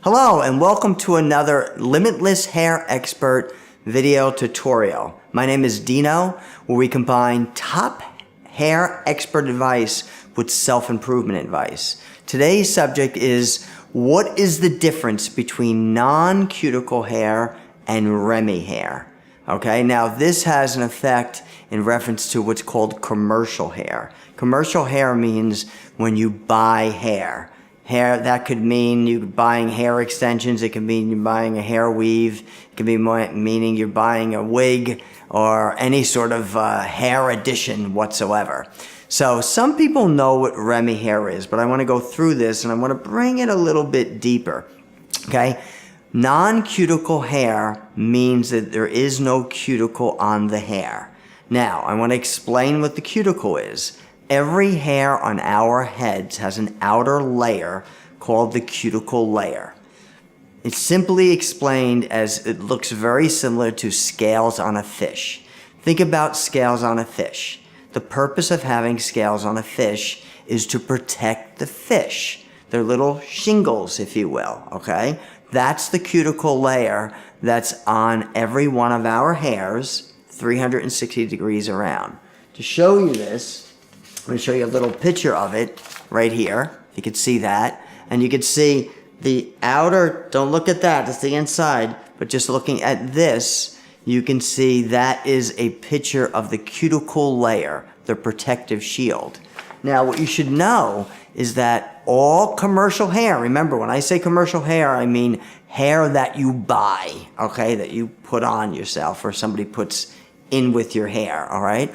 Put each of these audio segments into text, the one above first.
Hello and welcome to another Limitless Hair Expert video tutorial. My name is Dino, where we combine top hair expert advice with self-improvement advice. Today's subject is, what is the difference between non-cuticle hair and Remy hair? Okay, now this has an effect in reference to what's called commercial hair. Commercial hair means when you buy hair. That could mean you're buying hair extensions, it can mean you're buying a hair weave, it can be meaning you're buying a wig or any sort of hair addition whatsoever. So some people know what Remy hair is, but I want to go through this and I want to bring it a little bit deeper. Okay? Non-cuticle hair means that there is no cuticle on the hair. Now, I want to explain what the cuticle is. Every hair on our heads has an outer layer called the cuticle layer. It's simply explained as it looks very similar to scales on a fish. Think about scales on a fish. The purpose of having scales on a fish is to protect the fish. They're little shingles, if you will, okay? That's the cuticle layer that's on every one of our hairs, 360 degrees around. To show you this, I'm going to show you a little picture of it right here. You can see that. And you can see the outer, don't look at that, it's the inside, but just looking at this, you can see that is a picture of the cuticle layer, the protective shield. Now, what you should know is that all commercial hair, remember when I say commercial hair, I mean hair that you buy, okay, that you put on yourself or somebody puts in with your hair, all right?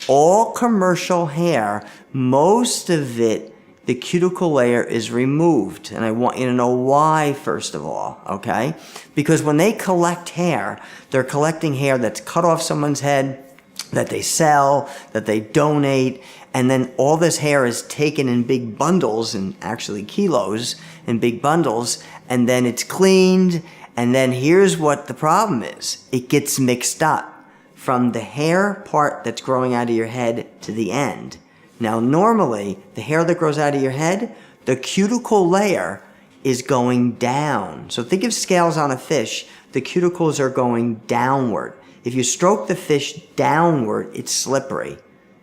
All commercial hair, most of it, the cuticle layer is removed. And I want you to know why, first of all, okay? Because when they collect hair, they're collecting hair that's cut off someone's head, that they sell, that they donate, and then all this hair is taken in big bundles, and actually kilos in big bundles, and then it's cleaned, and then here's what the problem is. It gets mixed up from the hair part that's growing out of your head to the end. Now, normally, the hair that grows out of your head, the cuticle layer is going down. So think of scales on a fish. The cuticles are going downward. If you stroke the fish downward, it's slippery.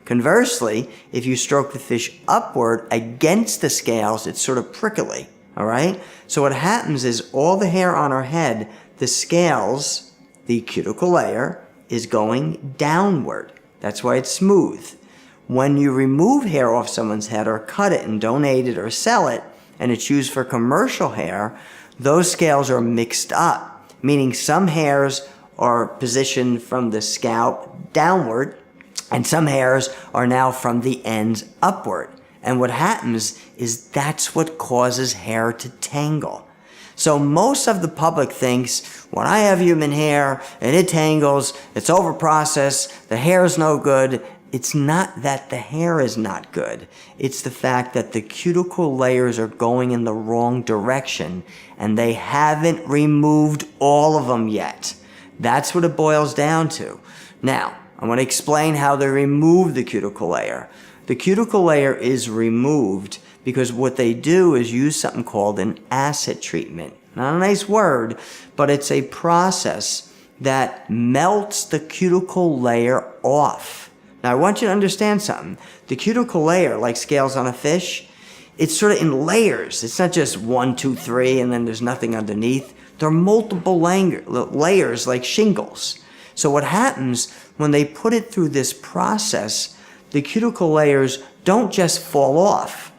Conversely, if you stroke the fish upward against the scales, it's sort of prickly, all right? So what happens is all the hair on our head, the scales, the cuticle layer, is going downward. That's why it's smooth. When you remove hair off someone's head or cut it and donate it or sell it, and it's used for commercial hair, those scales are mixed up, meaning some hairs are positioned from the scalp downward, and some hairs are now from the ends upward. And what happens is that's what causes hair to tangle. So most of the public thinks, when I have human hair and it tangles, it's overprocessed, the hair is no good. It's not that the hair is not good. It's the fact that the cuticle layers are going in the wrong direction and they haven't removed all of them yet. That's what it boils down to. Now, I want to explain how they remove the cuticle layer. The cuticle layer is removed because what they do is use something called an acid treatment. Not a nice word, but it's a process that melts the cuticle layer off. Now, I want you to understand something. The cuticle layer, like scales on a fish, it's sort of in layers. It's not just 1, 2, 3, and then there's nothing underneath. There are multiple layers like shingles. So what happens when they put it through this process, the cuticle layers don't just fall off.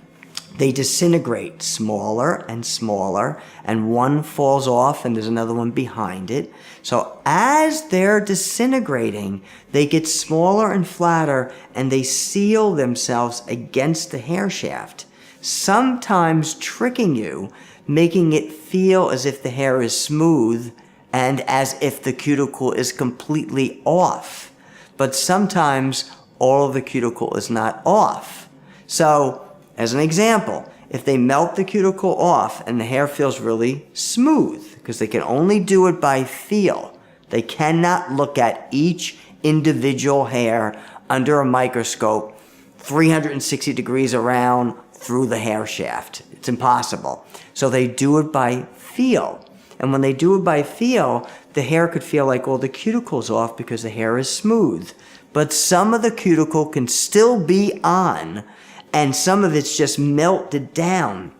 They disintegrate smaller and smaller, and one falls off and there's another one behind it. So as they're disintegrating, they get smaller and flatter and they seal themselves against the hair shaft, sometimes tricking you, making it feel as if the hair is smooth and as if the cuticle is completely off. But sometimes all of the cuticle is not off. So, as an example, if they melt the cuticle off and the hair feels really smooth, because they can only do it by feel, they cannot look at each individual hair under a microscope 360 degrees around through the hair shaft. It's impossible. So they do it by feel. And when they do it by feel, the hair could feel like all the cuticle's off because the hair is smooth. But some of the cuticle can still be on, and some of it's just melted down,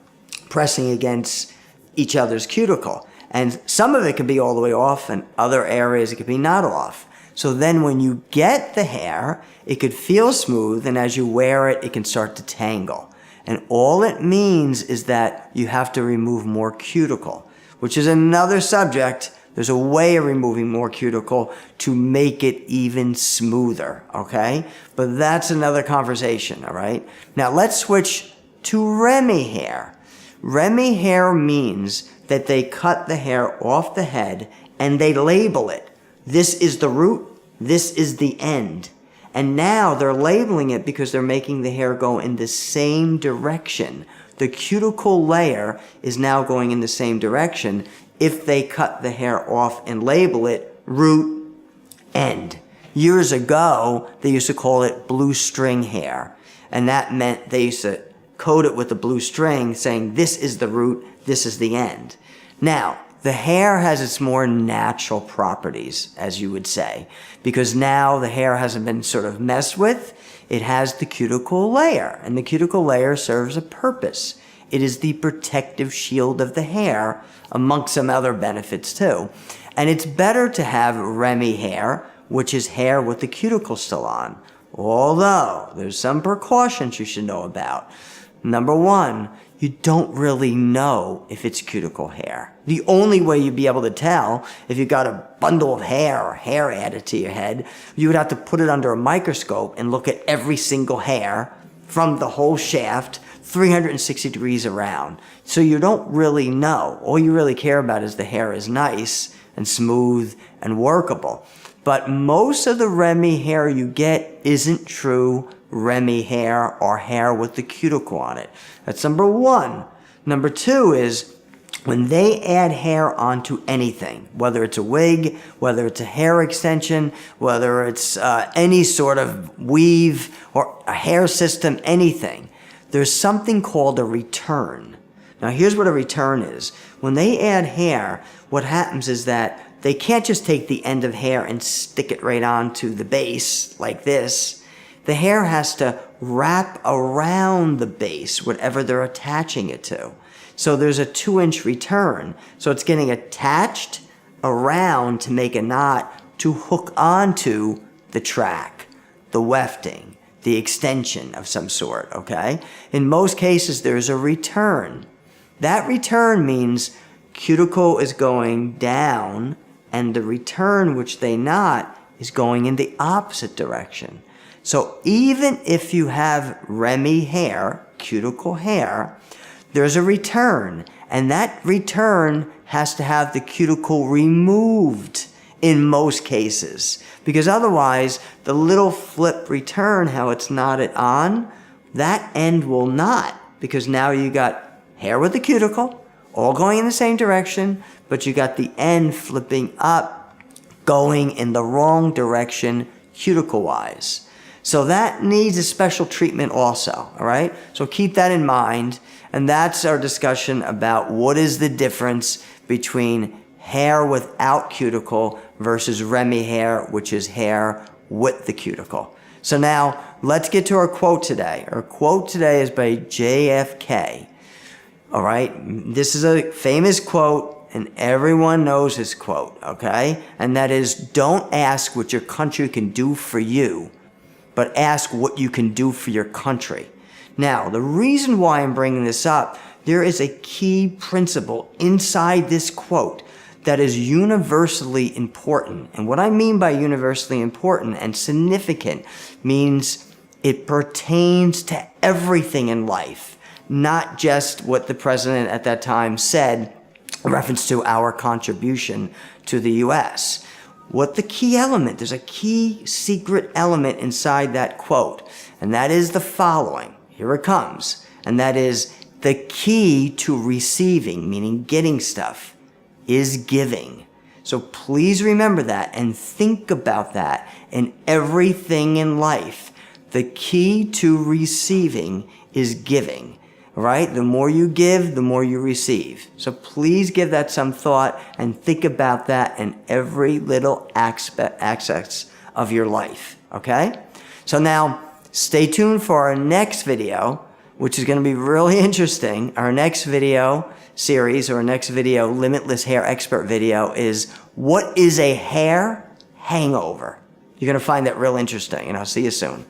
pressing against each other's cuticle. And some of it can be all the way off, and other areas it could be not off. So then when you get the hair, it could feel smooth, and as you wear it, it can start to tangle. And all it means is that you have to remove more cuticle, which is another subject. There's a way of removing more cuticle to make it even smoother, okay? But that's another conversation, all right? Now let's switch to Remy hair. Remy hair means that they cut the hair off the head and they label it. This is the root, this is the end. And now they're labeling it because they're making the hair go in the same direction. The cuticle layer is now going in the same direction if they cut the hair off and label it root, end. Years ago, they used to call it blue string hair. And that meant they used to coat it with a blue string saying this is the root, this is the end. Now, the hair has its more natural properties, as you would say, because now the hair hasn't been sort of messed with. It has the cuticle layer, and the cuticle layer serves a purpose. It is the protective shield of the hair, amongst some other benefits too. And it's better to have Remy hair, which is hair with the cuticle still on. Although, there's some precautions you should know about. Number one, you don't really know if it's cuticle hair. The only way you'd be able to tell if you got a bundle of hair or hair added to your head, you would have to put it under a microscope and look at every single hair from the whole shaft 360 degrees around. So you don't really know. All you really care about is the hair is nice and smooth and workable. But most of the Remy hair you get isn't true Remy hair or hair with the cuticle on it. That's number one. Number two is when they add hair onto anything, whether it's a wig, whether it's a hair extension, whether it's any sort of weave or a hair system, anything, there's something called a return. Now here's what a return is. When they add hair, what happens is that they can't just take the end of hair and stick it right onto the base like this. The hair has to wrap around the base, whatever they're attaching it to. So there's a 2-inch return. So it's getting attached around to make a knot to hook onto the track, the wefting, the extension of some sort, okay? In most cases, there's a return. That return means cuticle is going down and the return, which they knot, is going in the opposite direction. So even if you have Remy hair, cuticle hair, there's a return, and that return has to have the cuticle removed in most cases, because otherwise the little flip return, how it's knotted on, that end will knot, because now you got hair with the cuticle, all going in the same direction, but you got the end flipping up, going in the wrong direction cuticle-wise. So that needs a special treatment also, all right? So keep that in mind, and that's our discussion about what is the difference between hair without cuticle versus Remy hair, which is hair with the cuticle. So now, let's get to our quote today. Our quote today is by JFK, all right? This is a famous quote, and everyone knows his quote, okay? And that is, don't ask what your country can do for you, but ask what you can do for your country. Now, the reason why I'm bringing this up, there is a key principle inside this quote that is universally important. And what I mean by universally important and significant means it pertains to everything in life, not just what the president at that time said in reference to our contribution to the U.S. What the key element, there's a key secret element inside that quote, and that is the following. Here it comes. And that is the key to receiving, meaning getting stuff, is giving. So please remember that and think about that in everything in life. The key to receiving is giving, right? The more you give, the more you receive. So please give that some thought and think about that in every little aspect of your life, okay? So now, stay tuned for our next video, which is going to be really interesting. Our next video series, or our next video, Limitless Hair Expert video, is what is a hair hangover? You're going to find that real interesting, and I'll see you soon.